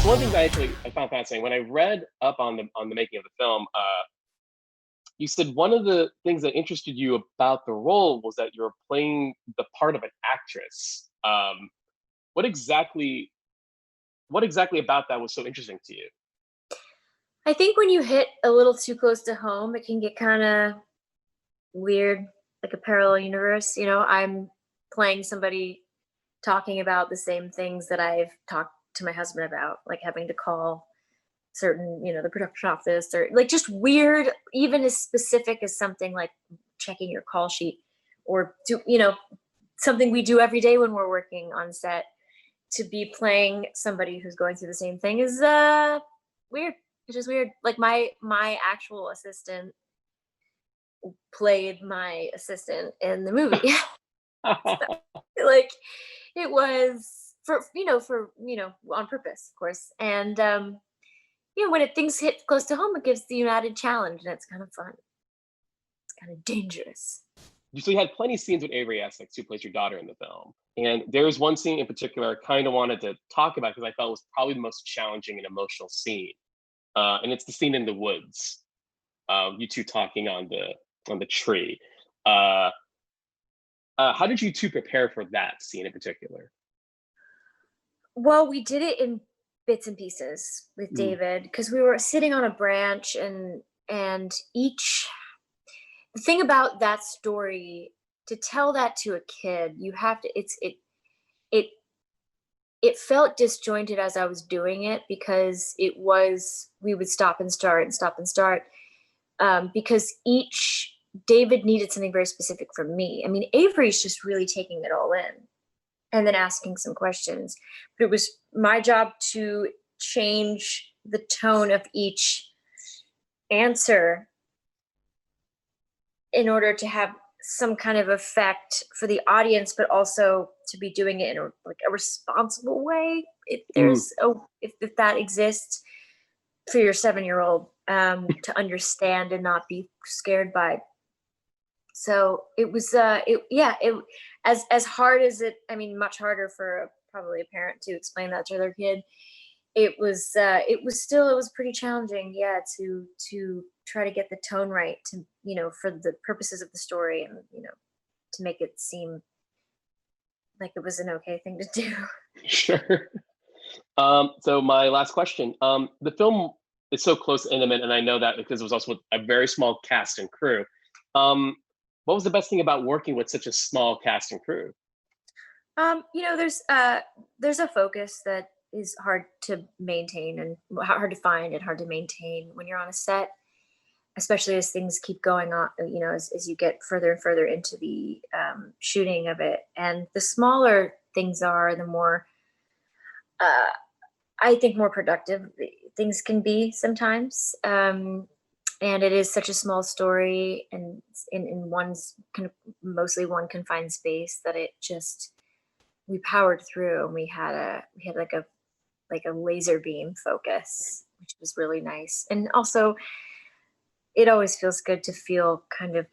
So one thing that I found fascinating when I read up on the making of the film, you said one of the things that interested you about the role was that you're playing the part of an actress. What exactly what exactly about that was so interesting to you? I think when you hit a little too close to home, it can get kind of weird, like a parallel universe. I'm playing somebody talking about the same things that I've talked to my husband about, like having to call certain, the production office, or like just weird, even as specific as something like checking your call sheet, or something we do every day when we're working on set. To be playing somebody who's going through the same thing is weird. It's just weird. Like my actual assistant played my assistant in the movie. Like it was for on purpose, of course. And when things hit close to home, it gives the added challenge, and it's kind of fun. It's kind of dangerous. So you had plenty of scenes with Avery Essex, who plays your daughter in the film. And there's one scene in particular I kind of wanted to talk about because I felt was probably the most challenging and emotional scene. And it's the scene in the woods, you two talking on the tree. Uh, how did you two prepare for that scene in particular? Well, we did it in bits and pieces with Mm, David because we were sitting on a branch, and each the thing about that story, to tell that to a kid, you have to it it felt disjointed as I was doing it, because we would stop and start and stop and start, because each David needed something very specific from me. I mean, Avery's just really taking it all in and then asking some questions. But it was my job to change the tone of each answer in order to have some kind of effect for the audience, but also to be doing it in a responsible way. If mm, there's if that exists for your 7-year-old, to understand and not be scared by. So it was it as hard as it, I mean, much harder for probably a parent to explain that to their kid. It was pretty challenging, yeah, to try to get the tone right, to for the purposes of the story, and to make it seem like it was an okay thing to do. sure. So my last question. The film is so close and intimate, and I know that because it was also a very small cast and crew. Um, what was the best thing about working with such a small cast and crew? There's a focus that is hard to maintain, and hard to find and hard to maintain when you're on a set, especially as things keep going on, as you get further and further into the shooting of it. And the smaller things are, the more, uh, I think, more productive things can be sometimes. And it is such a small story, and in one's kind of mostly one confined space, that it just, we powered through, and we had like a laser beam focus, which was really nice. And also, it always feels good to feel kind of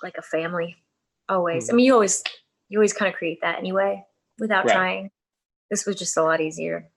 like a family. Always. I Mm. mean, you always kind of create that anyway without Right. trying. This was just a lot easier.